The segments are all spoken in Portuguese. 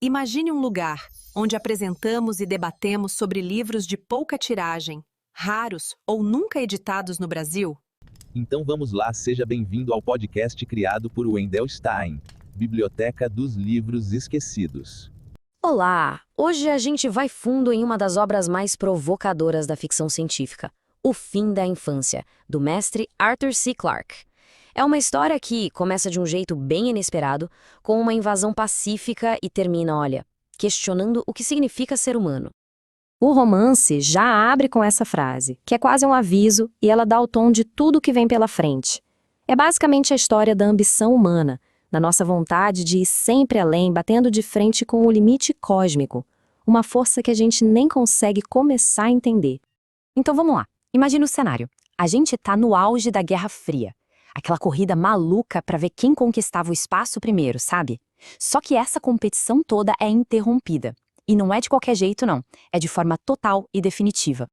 Imagine um lugar onde apresentamos e debatemos sobre livros de pouca tiragem, raros ou nunca editados no Brasil. Então vamos lá, seja bem-vindo ao podcast criado por Wendell Stein, Biblioteca dos Livros Esquecidos. Olá! Hoje a gente vai fundo em uma das obras mais provocadoras da ficção científica, O Fim da Infância, do mestre Arthur C. Clarke. É uma história que começa de um jeito bem inesperado, com uma invasão pacífica e termina, olha, questionando o que significa ser humano. O romance já abre com essa frase, que é quase um aviso e ela dá o tom de tudo que vem pela frente. É basicamente a história da ambição humana, da nossa vontade de ir sempre além, batendo de frente com o limite cósmico, uma força que a gente nem consegue começar a entender. Então vamos lá, imagina o cenário. A gente tá no auge da Guerra Fria, aquela corrida maluca para ver quem conquistava o espaço primeiro, sabe? Só que essa competição toda é interrompida. E não é de qualquer jeito, não. É de forma total e definitiva.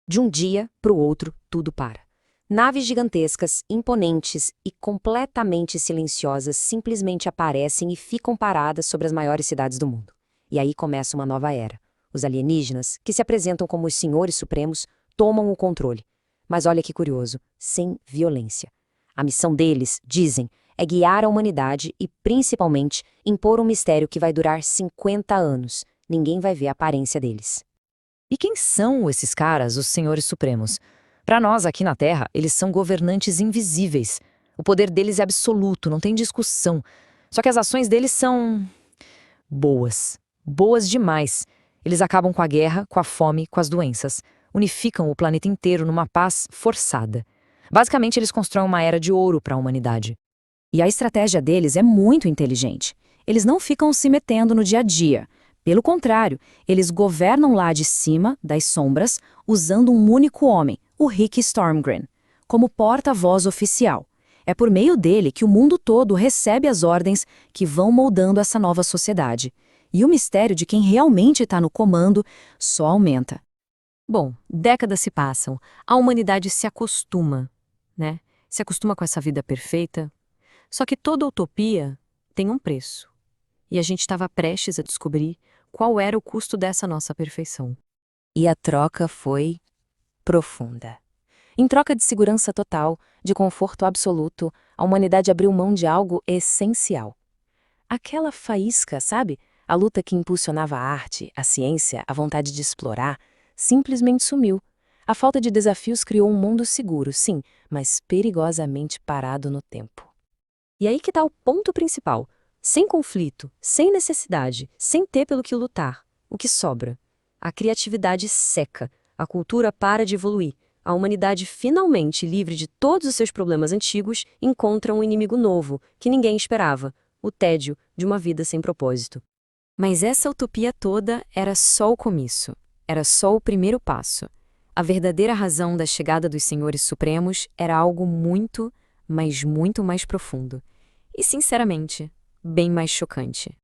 De um dia para o outro, tudo para. Naves gigantescas, imponentes e completamente silenciosas simplesmente aparecem e ficam paradas sobre as maiores cidades do mundo. E aí começa uma nova era. Os alienígenas, que se apresentam como os senhores supremos, tomam o controle. Mas olha que curioso, sem violência. A missão deles, dizem, é guiar a humanidade e, principalmente, impor um mistério que vai durar 50 anos. Ninguém vai ver a aparência deles. E quem são esses caras, os senhores supremos? Para nós, aqui na Terra, eles são governantes invisíveis. O poder deles é absoluto, não tem discussão. Só que as ações deles são boas. Boas demais. Eles acabam com a guerra, com a fome, com as doenças. Unificam o planeta inteiro numa paz forçada. Basicamente, eles constroem uma era de ouro para a humanidade. E a estratégia deles é muito inteligente. Eles não ficam se metendo no dia a dia. Pelo contrário, eles governam lá de cima, das sombras, usando um único homem, o Rick Stormgren, como porta-voz oficial. É por meio dele que o mundo todo recebe as ordens que vão moldando essa nova sociedade. E o mistério de quem realmente está no comando só aumenta. Bom, décadas se passam, a humanidade se acostuma, né? Se acostuma com essa vida perfeita. Só que toda utopia tem um preço. E a gente estava prestes a descobrir qual era o custo dessa nossa perfeição. E a troca foi profunda. Em troca de segurança total, de conforto absoluto, a humanidade abriu mão de algo essencial. Aquela faísca, sabe? A luta que impulsionava a arte, a ciência, a vontade de explorar, simplesmente sumiu. A falta de desafios criou um mundo seguro, sim, mas perigosamente parado no tempo. E aí que está o ponto principal. Sem conflito, sem necessidade, sem ter pelo que lutar, o que sobra? A criatividade seca, a cultura para de evoluir, a humanidade finalmente livre de todos os seus problemas antigos encontra um inimigo novo, que ninguém esperava, o tédio de uma vida sem propósito. Mas essa utopia toda era só o começo, era só o primeiro passo. A verdadeira razão da chegada dos senhores supremos era algo muito, mas muito mais profundo. E, sinceramente, bem mais chocante.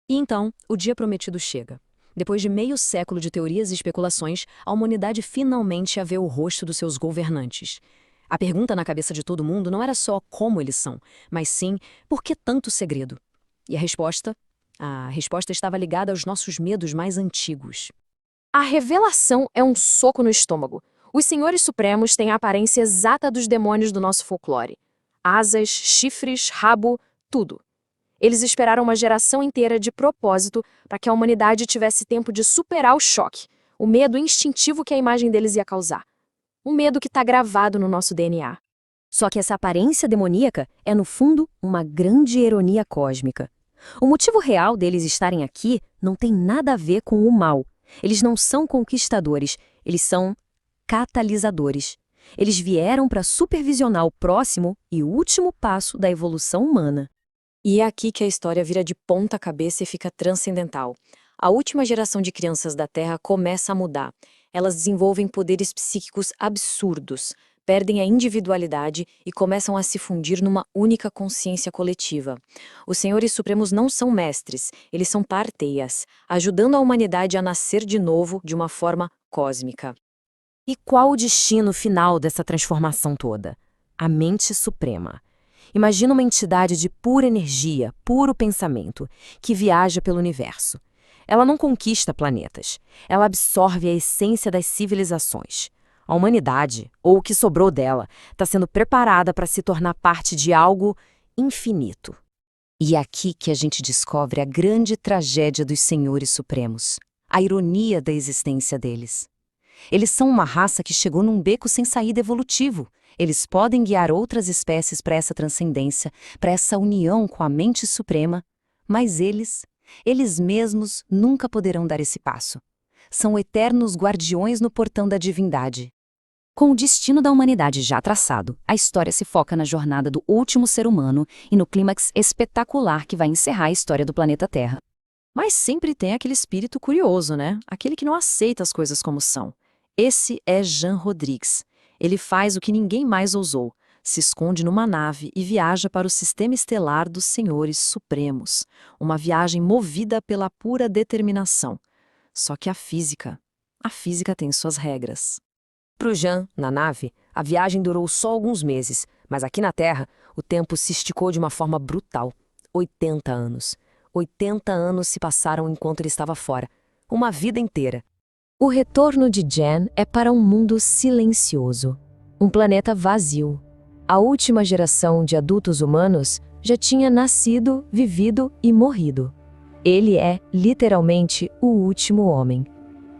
E então, o dia prometido chega. Depois de meio século de teorias e especulações, a humanidade finalmente a vê o rosto dos seus governantes. A pergunta na cabeça de todo mundo não era só como eles são, mas sim, por que tanto segredo? E a resposta? A resposta estava ligada aos nossos medos mais antigos. A revelação é um soco no estômago. Os senhores supremos têm a aparência exata dos demônios do nosso folclore. Asas, chifres, rabo, tudo. Eles esperaram uma geração inteira de propósito para que a humanidade tivesse tempo de superar o choque, o medo instintivo que a imagem deles ia causar. Um medo que está gravado no nosso DNA. Só que essa aparência demoníaca é, no fundo, uma grande ironia cósmica. O motivo real deles estarem aqui não tem nada a ver com o mal. Eles não são conquistadores, eles são catalisadores. Eles vieram para supervisionar o próximo e último passo da evolução humana. E é aqui que a história vira de ponta cabeça e fica transcendental. A última geração de crianças da Terra começa a mudar. Elas desenvolvem poderes psíquicos absurdos, perdem a individualidade e começam a se fundir numa única consciência coletiva. Os senhores supremos não são mestres, eles são parteias, ajudando a humanidade a nascer de novo de uma forma cósmica. E qual o destino final dessa transformação toda? A mente suprema. Imagina uma entidade de pura energia, puro pensamento, que viaja pelo universo. Ela não conquista planetas. Ela absorve a essência das civilizações. A humanidade, ou o que sobrou dela, está sendo preparada para se tornar parte de algo infinito. E é aqui que a gente descobre a grande tragédia dos Senhores Supremos, a ironia da existência deles. Eles são uma raça que chegou num beco sem saída evolutivo. Eles podem guiar outras espécies para essa transcendência, para essa união com a mente suprema, mas eles mesmos nunca poderão dar esse passo. São eternos guardiões no portão da divindade. Com o destino da humanidade já traçado, a história se foca na jornada do último ser humano e no clímax espetacular que vai encerrar a história do planeta Terra. Mas sempre tem aquele espírito curioso, né? Aquele que não aceita as coisas como são. Esse é Jean Rodrigues. Ele faz o que ninguém mais ousou. Se esconde numa nave e viaja para o sistema estelar dos Senhores Supremos. Uma viagem movida pela pura determinação. Só que a física tem suas regras. Para o Jean, na nave, a viagem durou só alguns meses, mas aqui na Terra, o tempo se esticou de uma forma brutal. 80 anos. 80 anos se passaram enquanto ele estava fora. Uma vida inteira. O retorno de Jean é para um mundo silencioso. Um planeta vazio. A última geração de adultos humanos já tinha nascido, vivido e morrido. Ele é, literalmente, o último homem.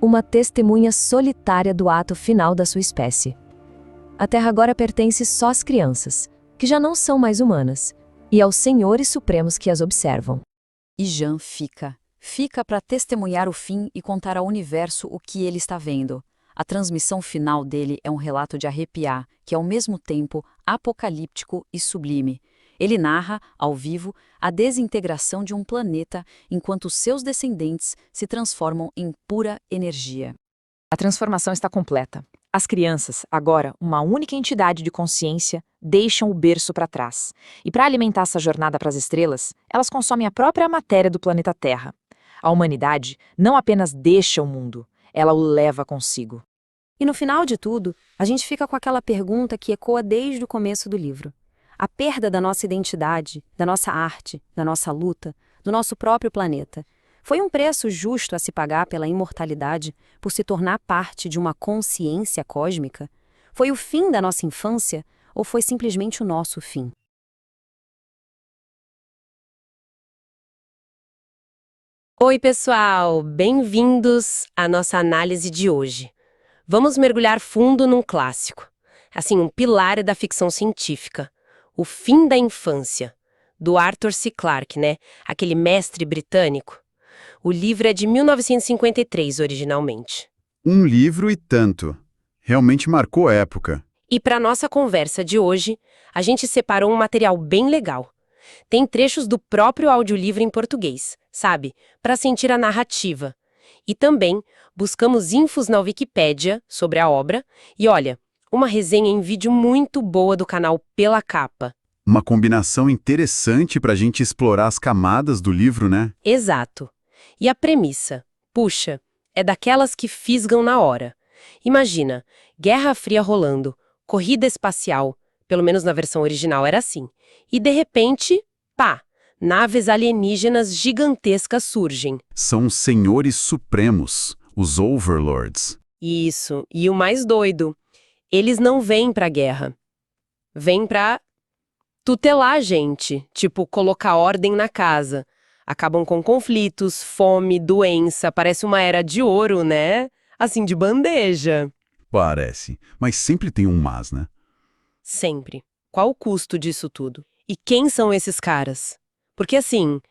Uma testemunha solitária do ato final da sua espécie. A Terra agora pertence só às crianças, que já não são mais humanas, e aos Senhores Supremos que as observam. E Jean fica para testemunhar o fim e contar ao universo o que ele está vendo. A transmissão final dele é um relato de arrepiar, que é ao mesmo tempo apocalíptico e sublime. Ele narra, ao vivo, a desintegração de um planeta enquanto seus descendentes se transformam em pura energia. A transformação está completa. As crianças, agora uma única entidade de consciência, deixam o berço para trás. E para alimentar essa jornada para as estrelas, elas consomem a própria matéria do planeta Terra. A humanidade não apenas deixa o mundo, ela o leva consigo. E no final de tudo, a gente fica com aquela pergunta que ecoa desde o começo do livro. A perda da nossa identidade, da nossa arte, da nossa luta, do nosso próprio planeta, foi um preço justo a se pagar pela imortalidade por se tornar parte de uma consciência cósmica? Foi o fim da nossa infância ou foi simplesmente o nosso fim? Oi, pessoal! Bem-vindos à nossa análise de hoje. Vamos mergulhar fundo num clássico, assim, um pilar da ficção científica. O Fim da Infância, do Arthur C. Clarke, né? Aquele mestre britânico. O livro é de 1953, originalmente. Um livro e tanto. Realmente marcou época. E para nossa conversa de hoje, a gente separou um material bem legal. Tem trechos do próprio audiolivro em português, sabe? Para sentir a narrativa. E também buscamos infos na Wikipédia sobre a obra. E olha, uma resenha em vídeo muito boa do canal Pela Capa. Uma combinação interessante para a gente explorar as camadas do livro, né? Exato. E a premissa? Puxa, é daquelas que fisgam na hora. Imagina, Guerra Fria rolando, corrida espacial, pelo menos na versão original era assim. E de repente, pá, naves alienígenas gigantescas surgem. São os Senhores Supremos, os Overlords. Isso, e o mais doido, eles não vêm pra guerra. Vêm pra tutelar a gente, tipo, colocar ordem na casa. Acabam com conflitos, fome, doença, parece uma era de ouro, né? Assim, de bandeja. Parece, mas sempre tem um mas, né? Sempre. Qual o custo disso tudo? E quem são esses caras? Porque assim,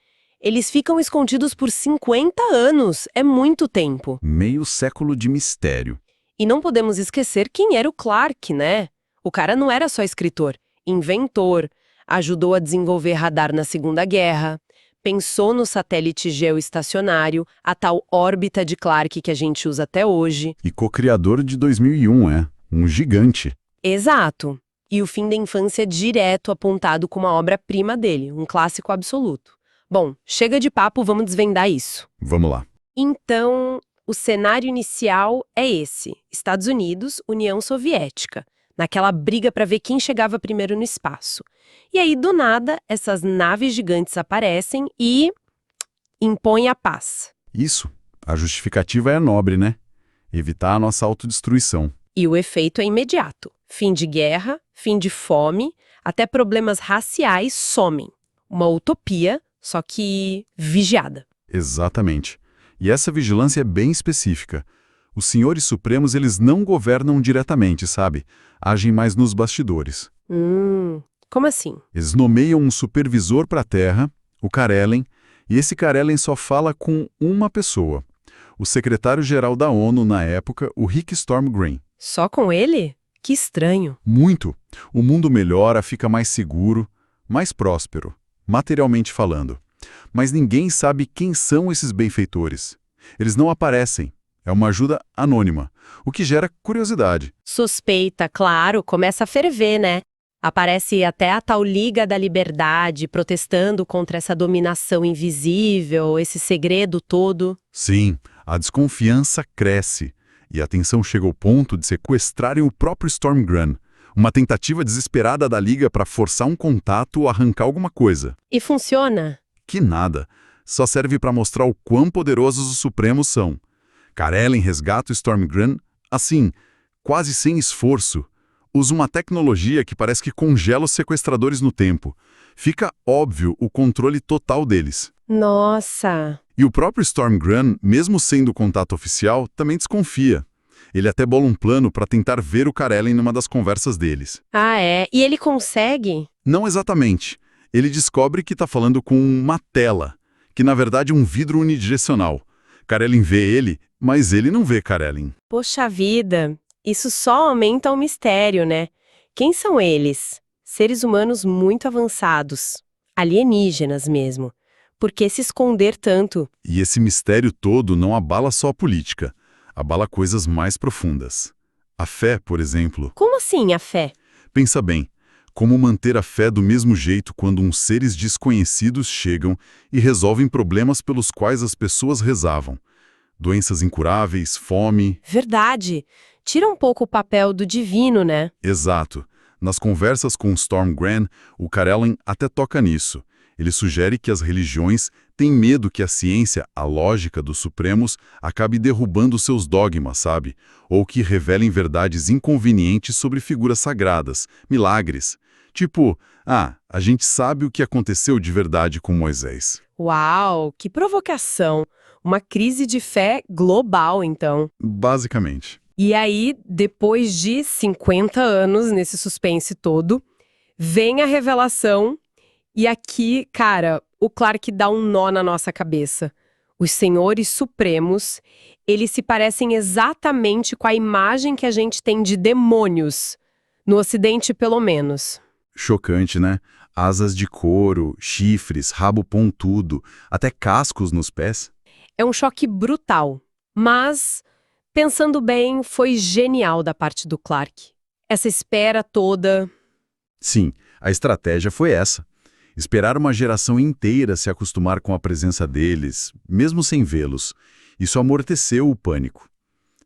eles ficam escondidos por 50 anos, é muito tempo. Meio século de mistério. E não podemos esquecer quem era o Clarke, né? O cara não era só escritor, inventor, ajudou a desenvolver radar na Segunda Guerra, pensou no satélite geoestacionário, a tal órbita de Clarke que a gente usa até hoje. E co-criador de 2001, um gigante. Exato. E o Fim da Infância direto apontado como a obra-prima dele, um clássico absoluto. Bom, chega de papo, vamos desvendar isso. Vamos lá. Então, o cenário inicial é esse: Estados Unidos, União Soviética, naquela briga para ver quem chegava primeiro no espaço. E aí, do nada, essas naves gigantes aparecem e impõem a paz. Isso. A justificativa é nobre, né? Evitar a nossa autodestruição. E o efeito é imediato. Fim de guerra, fim de fome, até problemas raciais somem. Uma utopia, só que vigiada. Exatamente. E essa vigilância é bem específica. Os senhores supremos, eles não governam diretamente, sabe? Agem mais nos bastidores. Como assim? Eles nomeiam um supervisor para a Terra, o Karelen, e esse Karelen só fala com uma pessoa. O secretário-geral da ONU na época, o Rick Stormgren. Só com ele? Que estranho. Muito. O mundo melhora, fica mais seguro, mais próspero, materialmente falando. Mas ninguém sabe quem são esses benfeitores. Eles não aparecem. É uma ajuda anônima, o que gera curiosidade. Suspeita, claro, começa a ferver, né? Aparece até a tal Liga da Liberdade protestando contra essa dominação invisível, esse segredo todo. Sim, a desconfiança cresce. E a tensão chega ao ponto de sequestrarem o próprio Stormgren. Uma tentativa desesperada da Liga para forçar um contato ou arrancar alguma coisa. E funciona? Que nada. Só serve para mostrar o quão poderosos os Supremos são. Karelen resgata o Stormgren, assim, quase sem esforço. Usa uma tecnologia que parece que congela os sequestradores no tempo. Fica óbvio o controle total deles. Nossa! E o próprio Stormgren, mesmo sendo contato oficial, também desconfia. Ele até bola um plano para tentar ver o Karelen numa das conversas deles. Ah, é? E ele consegue? Não exatamente. Ele descobre que está falando com uma tela, que na verdade é um vidro unidirecional. Karelen vê ele, mas ele não vê Karelen. Poxa vida, isso só aumenta o mistério, né? Quem são eles? Seres humanos muito avançados. Alienígenas mesmo. Por que se esconder tanto? E esse mistério todo não abala só a política, abala coisas mais profundas. A fé, por exemplo. Como assim a fé? Pensa bem, como manter a fé do mesmo jeito quando uns seres desconhecidos chegam e resolvem problemas pelos quais as pessoas rezavam? Doenças incuráveis, fome... Verdade. Tira um pouco o papel do divino, né? Exato. Nas conversas com Stormgren, o Karelen até toca nisso. Ele sugere que as religiões têm medo que a ciência, a lógica dos supremos, acabe derrubando seus dogmas, sabe? Ou que revelem verdades inconvenientes sobre figuras sagradas, milagres. Tipo, a gente sabe o que aconteceu de verdade com Moisés. Uau, que provocação! Uma crise de fé global, então. Basicamente. E aí, depois de 50 anos nesse suspense todo, vem a revelação. E aqui, cara, o Clark dá um nó na nossa cabeça. Os senhores supremos, eles se parecem exatamente com a imagem que a gente tem de demônios. No Ocidente, pelo menos. Chocante, né? Asas de couro, chifres, rabo pontudo, até cascos nos pés. É um choque brutal. Mas, pensando bem, foi genial da parte do Clark. Essa espera toda... Sim, a estratégia foi essa. Esperar uma geração inteira se acostumar com a presença deles, mesmo sem vê-los. Isso amorteceu o pânico.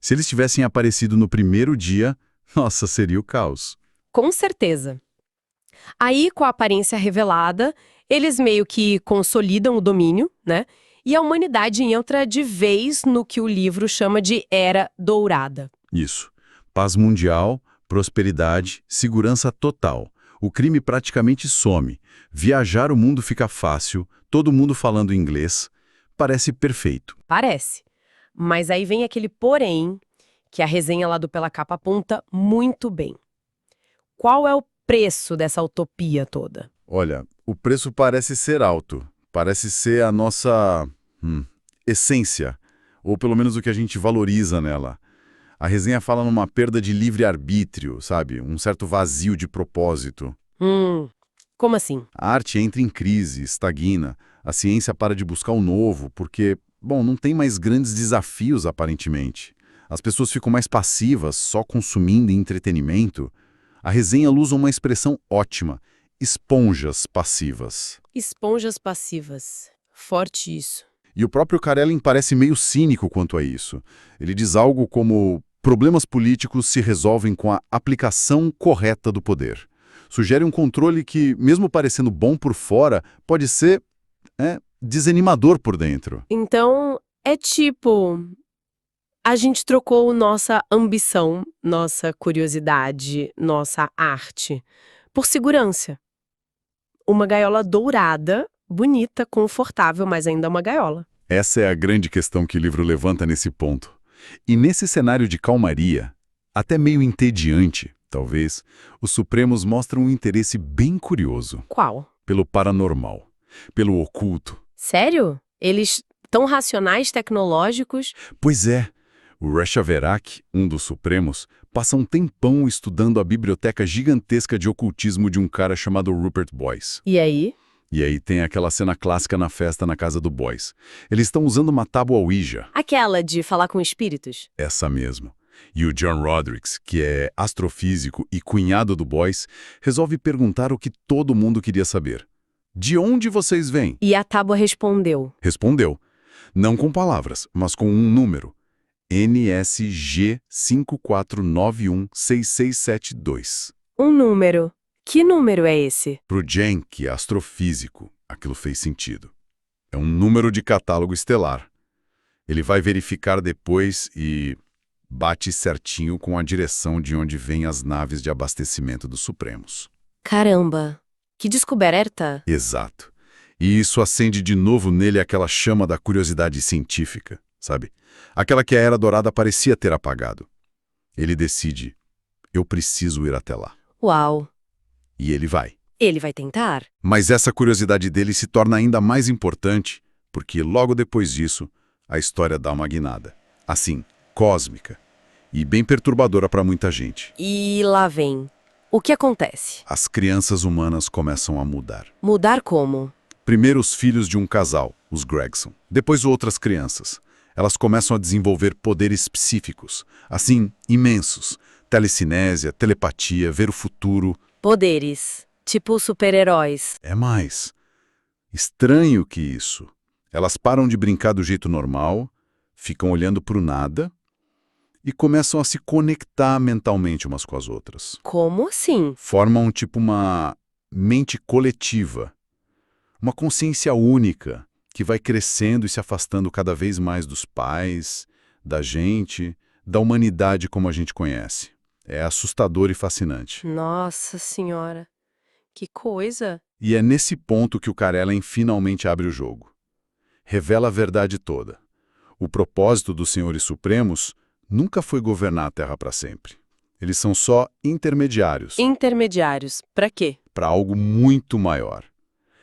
Se eles tivessem aparecido no primeiro dia, nossa, seria o caos. Com certeza. Aí, com a aparência revelada, eles meio que consolidam o domínio, né? E a humanidade entra de vez no que o livro chama de Era Dourada. Isso. Paz mundial, prosperidade, segurança total. O crime praticamente some. Viajar o mundo fica fácil, todo mundo falando inglês. Parece perfeito. Parece. Mas aí vem aquele porém, que a resenha lá do Pela Capa aponta muito bem. Qual é o preço dessa utopia toda? Olha, o preço parece ser alto. Parece ser a nossa essência, ou pelo menos o que a gente valoriza nela. A resenha fala numa perda de livre-arbítrio, sabe? Um certo vazio de propósito. Como assim? A arte entra em crise, estagna. A ciência para de buscar o novo, porque, bom, não tem mais grandes desafios, aparentemente. As pessoas ficam mais passivas, só consumindo entretenimento. A resenha usa uma expressão ótima: esponjas passivas. Esponjas passivas. Forte isso. E o próprio Karelen parece meio cínico quanto a isso. Ele diz algo como: problemas políticos se resolvem com a aplicação correta do poder. Sugere um controle que, mesmo parecendo bom por fora, pode ser desanimador por dentro. Então, É tipo, a gente trocou nossa ambição, nossa curiosidade, nossa arte por segurança. Uma gaiola dourada, bonita, confortável, mas ainda uma gaiola. Essa é a grande questão que o livro levanta nesse ponto. E nesse cenário de calmaria, até meio entediante, talvez, os Supremos mostram um interesse bem curioso Qual? pelo paranormal, pelo oculto. Sério? Eles tão racionais, tecnológicos? Pois é, o Reshaverak, um dos Supremos, passa um tempão estudando a biblioteca gigantesca de ocultismo de um cara chamado Rupert Boyce. E aí? E aí tem aquela cena clássica na festa na casa do Boyce. Eles estão usando uma tábua Ouija, Aquela de falar com espíritos? essa mesmo. E o John Rodrigues, que é astrofísico e cunhado do Boyce, resolve perguntar o que todo mundo queria saber. De onde vocês vêm? E a tábua respondeu. Respondeu. Não com palavras, mas com um número. NSG 54916672. Um número. Que número é esse? Pro Jen, que é astrofísico, aquilo fez sentido. É um número de catálogo estelar. Ele vai verificar depois e bate certinho com a direção de onde vêm as naves de abastecimento dos Supremos. Caramba, que descoberta! Exato. E isso acende de novo nele aquela chama da curiosidade científica, sabe? Aquela que a Era Dourada parecia ter apagado. Ele decide, eu preciso ir até lá. Uau! E ele vai. Ele vai tentar? Mas essa curiosidade dele se torna ainda mais importante, porque logo depois disso, a história dá uma guinada. Assim, cósmica. E bem perturbadora para muita gente. E lá vem. O que acontece? As crianças humanas começam a mudar. Mudar como? Primeiro os filhos de um casal, os Gregson. Depois outras crianças. Elas começam a desenvolver poderes psíquicos, assim, imensos. Telecinésia, telepatia, ver o futuro. Poderes. Tipo super-heróis. É mais. Estranho que isso. Elas param de brincar do jeito normal, ficam olhando para o nada e começam a se conectar mentalmente umas com as outras. Como assim? Formam tipo uma mente coletiva, uma consciência única que vai crescendo e se afastando cada vez mais dos pais, da gente, da humanidade como a gente conhece. É assustador e fascinante. Nossa Senhora. Que coisa! E é nesse ponto que o Karelen finalmente abre o jogo. Revela a verdade toda. O propósito dos Senhores Supremos nunca foi governar a Terra para sempre. Eles são só intermediários Intermediários. Pra quê? para algo muito maior.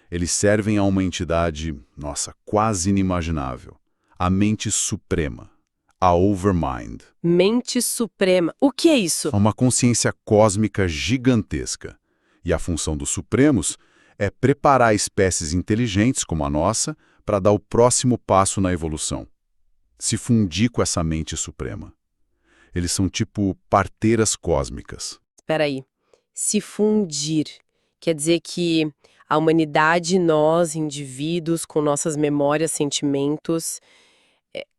Eles servem a uma entidade, nossa, quase inimaginável. A mente suprema. A Overmind. Mente Suprema. O que é isso? É uma consciência cósmica gigantesca. E a função dos Supremos é preparar espécies inteligentes como a nossa para dar o próximo passo na evolução. Se fundir com essa mente suprema. Eles são tipo parteiras cósmicas. Espera aí. Se fundir. Quer dizer que a humanidade, nós, indivíduos, com nossas memórias, sentimentos,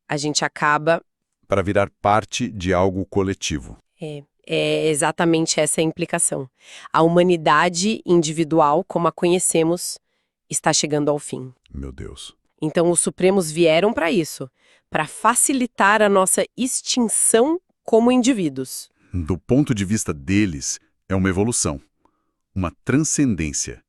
a gente acaba... Para virar parte de algo coletivo. É exatamente essa a implicação. A humanidade individual, como a conhecemos, está chegando ao fim. Meu Deus. Então, os Supremos vieram para isso, para facilitar a nossa extinção como indivíduos. Do ponto de vista deles, é uma evolução. Uma transcendência.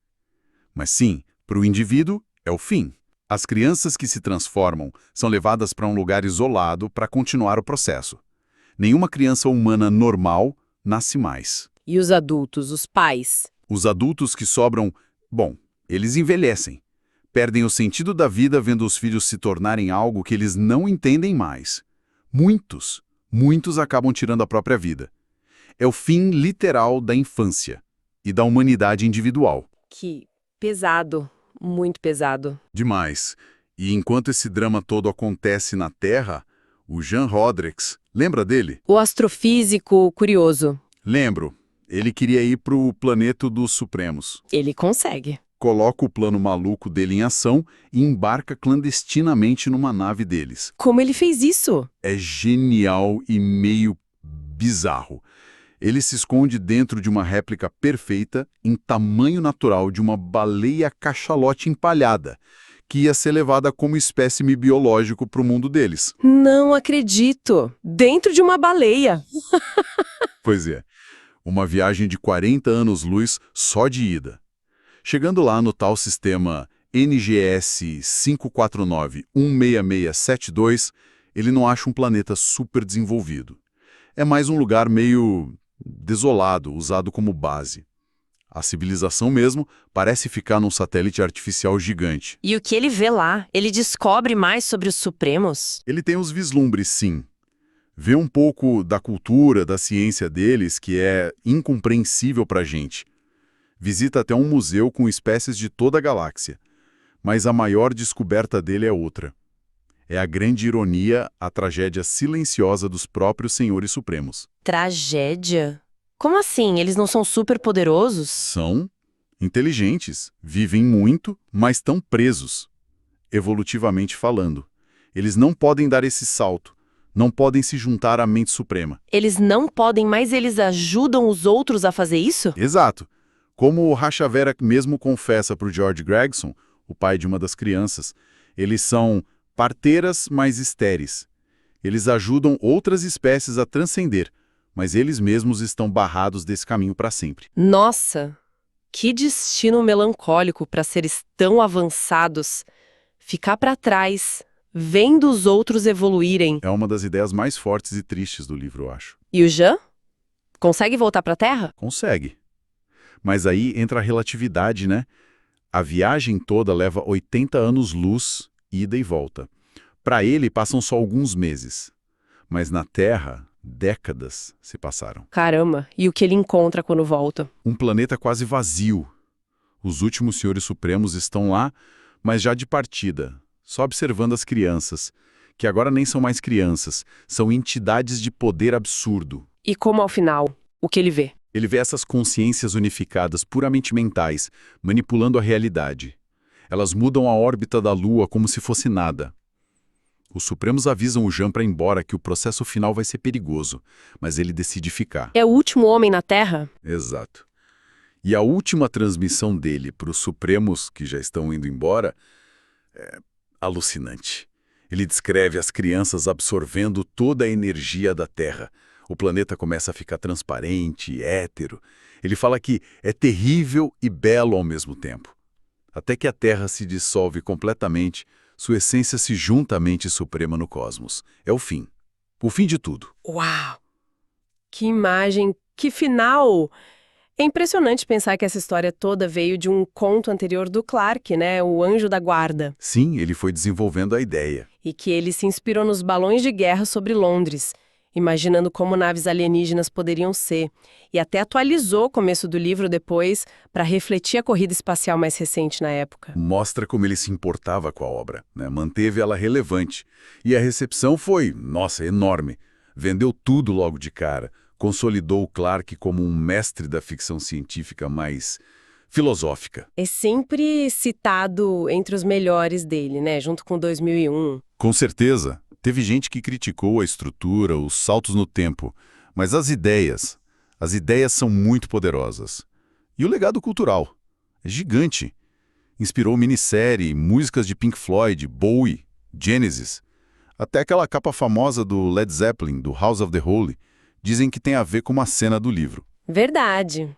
Mas sim, para o indivíduo, é o fim. As crianças que se transformam são levadas para um lugar isolado para continuar o processo. Nenhuma criança humana normal nasce mais. E os adultos, os pais? Os adultos que sobram, bom, eles envelhecem. Perdem o sentido da vida vendo os filhos se tornarem algo que eles não entendem mais. Muitos acabam tirando a própria vida. É o fim literal da infância e da humanidade individual. Que pesado, muito pesado. Demais. E enquanto esse drama todo acontece na Terra, o Jean Rodrigues, lembra dele? O astrofísico curioso. Lembro. Ele queria ir para o planeta dos Supremos. Ele consegue. Coloca o plano maluco dele em ação e embarca clandestinamente numa nave deles. Como ele fez isso? É genial e meio bizarro. Ele se esconde dentro de uma réplica perfeita, em tamanho natural, de uma baleia cachalote empalhada, que ia ser levada como espécime biológico para o mundo deles. Não acredito! Dentro de uma baleia! Pois é, uma viagem de 40 anos-luz só de ida. Chegando lá no tal sistema NGS 549-16672, ele não acha um planeta super desenvolvido. É mais um lugar meio desolado, usado como base. A civilização mesmo parece ficar num satélite artificial gigante. E o que ele vê lá? Ele descobre mais sobre os Supremos? Ele tem os vislumbres, sim. Vê um pouco da cultura, da ciência deles, que é incompreensível pra gente. Visita até um museu com espécies de toda a galáxia. Mas a maior descoberta dele é outra. É a grande ironia, a tragédia silenciosa dos próprios Senhores Supremos. Tragédia? Como assim? Eles não são super poderosos? São inteligentes, vivem muito, mas estão presos, evolutivamente falando. Eles não podem dar esse salto, não podem se juntar à mente suprema. Eles não podem, mas eles ajudam os outros a fazer isso? Exato. Como o Rachavera mesmo confessa para o George Gregson, o pai de uma das crianças, eles são parteiras, mas estéreis. Eles ajudam outras espécies a transcender, mas eles mesmos estão barrados desse caminho para sempre. Nossa! Que destino melancólico para seres tão avançados. Ficar para trás, vendo os outros evoluírem. É uma das ideias mais fortes e tristes do livro, eu acho. E o Jean? Consegue voltar para a Terra? Consegue. Mas aí entra a relatividade, né? A viagem toda leva 80 anos-luz, ida e volta. Para ele, passam só alguns meses. Mas na Terra, décadas se passaram. Caramba, e o que ele encontra quando volta? Um planeta quase vazio. Os últimos Senhores Supremos estão lá, mas já de partida, só observando as crianças, que agora nem são mais crianças, são entidades de poder absurdo. E como ao final, o que ele vê? Ele vê essas consciências unificadas, puramente mentais, manipulando a realidade. Elas mudam a órbita da Lua como se fosse nada. Os Supremos avisam o Jean para ir embora que o processo final vai ser perigoso, mas ele decide ficar. É o último homem na Terra? Exato. E a última transmissão dele para os Supremos, que já estão indo embora, é alucinante. Ele descreve as crianças absorvendo toda a energia da Terra. O planeta começa a ficar transparente, hétero. Ele fala que é terrível e belo ao mesmo tempo. Até que a Terra se dissolve completamente, sua essência se junta à mente suprema no cosmos. É o fim. O fim de tudo. Uau! Que imagem, que final! É impressionante pensar que essa história toda veio de um conto anterior do Clarke, né? O Anjo da Guarda. Sim, ele foi desenvolvendo a ideia. E que ele se inspirou nos balões de guerra sobre Londres, imaginando como naves alienígenas poderiam ser, e até atualizou o começo do livro depois para refletir a corrida espacial mais recente na época. Mostra como ele se importava com a obra, né? Manteve ela relevante. E a recepção foi, nossa, enorme. Vendeu tudo logo de cara. Consolidou o Clarke como um mestre da ficção científica mais filosófica. É sempre citado entre os melhores dele, né? Junto com 2001. Com certeza. Teve gente que criticou a estrutura, os saltos no tempo, mas as ideias são muito poderosas. E o legado cultural é gigante. Inspirou minissérie, músicas de Pink Floyd, Bowie, Genesis, até aquela capa famosa do Led Zeppelin, do House of the Holy, dizem que tem a ver com uma cena do livro. Verdade.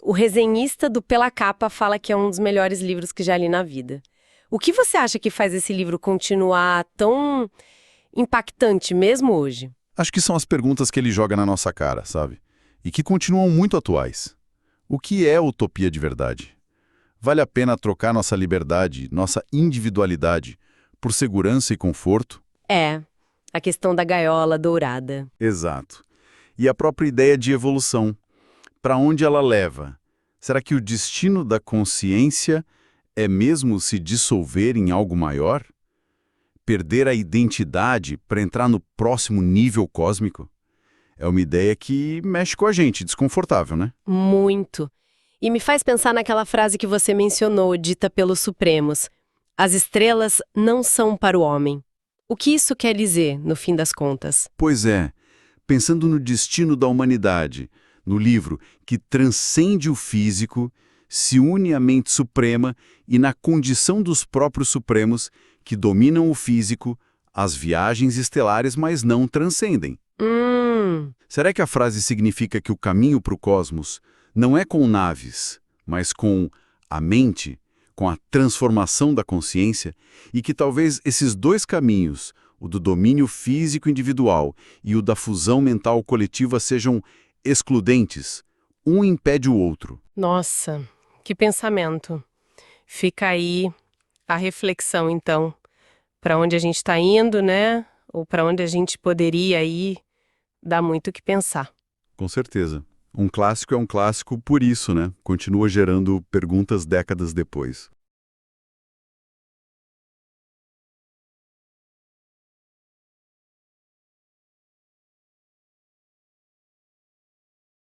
O resenhista do Pela Capa fala que é um dos melhores livros que já li na vida. O que você acha que faz esse livro continuar tão impactante mesmo hoje? Acho que são as perguntas que ele joga na nossa cara, sabe? E que continuam muito atuais. O que é utopia de verdade? Vale a pena trocar nossa liberdade, nossa individualidade, por segurança e conforto? É, a questão da gaiola dourada. Exato. E a própria ideia de evolução. Para onde ela leva? Será que o destino da consciência é mesmo se dissolver em algo maior? Perder a identidade para entrar no próximo nível cósmico? É uma ideia que mexe com a gente, desconfortável, né? Muito. E me faz pensar naquela frase que você mencionou, dita pelos Supremos. As estrelas não são para o homem. O que isso quer dizer, no fim das contas? Pois é. Pensando no destino da humanidade, no livro que transcende o físico, se une à mente suprema e na condição dos próprios supremos que dominam o físico, as viagens estelares, mas não transcendem. Será que a frase significa que o caminho para o cosmos não é com naves, mas com a mente, com a transformação da consciência, e que talvez esses dois caminhos, o do domínio físico individual e o da fusão mental coletiva, sejam excludentes, um impede o outro? Nossa, que pensamento. Fica aí a reflexão, então, para onde a gente está indo, né? Ou para onde a gente poderia ir, dá muito o que pensar. Com certeza. Um clássico é um clássico por isso, né? Continua gerando perguntas décadas depois.